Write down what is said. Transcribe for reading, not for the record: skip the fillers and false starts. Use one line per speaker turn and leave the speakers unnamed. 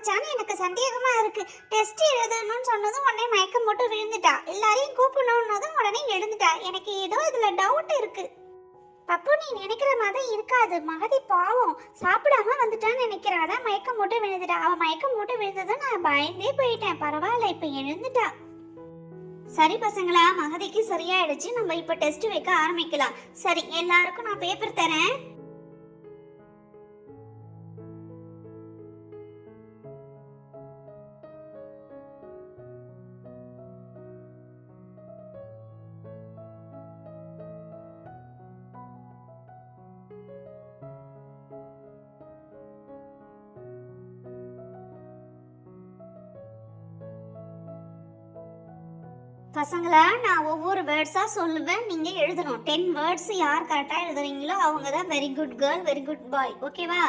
ஆரம்பிச்சான்னு எனக்கு சந்தேகமா இருக்கு. டெஸ்ட் எழுதணும்னு சொன்னதும் உடனே மயக்கம் போட்டு விழுந்துட்டா. எல்லாரையும் கூப்பிடணும்னதும் உடனே எழுந்துட்டா. எனக்கு ஏதோ இதுல டவுட் இருக்கு. பப்பு, நீ நினைக்கிற மாதிரி இருக்காது. மகதி பாவம் சாப்பிடாம வந்துட்டான்னு நினைக்கிறேன். அதான் மயக்கம் போட்டு விழுந்துட்டா. அவ மயக்கம் போட்டு விழுந்ததும் நான் பயந்தே போயிட்டேன். பரவாயில்ல, இப்ப எழுந்துட்டா. சரி பசங்களா, மகதிக்கு சரியாயிடுச்சு. நம்ம இப்ப டெஸ்ட் வைக்க ஆரம்பிக்கலாம். சரி, எல்லாருக்கும் நான் பேப்பர் தரேன். பசங்களா, நான் ஒவ்வொரு வேர்ட்ஸா சொல்லுவேன், நீங்க எழுதணும். 10 வேர்ட்ஸ் யார் கரெக்டா எழுதுறீங்களோ அவங்க தான் very good girl, very good boy. ஓகேவா?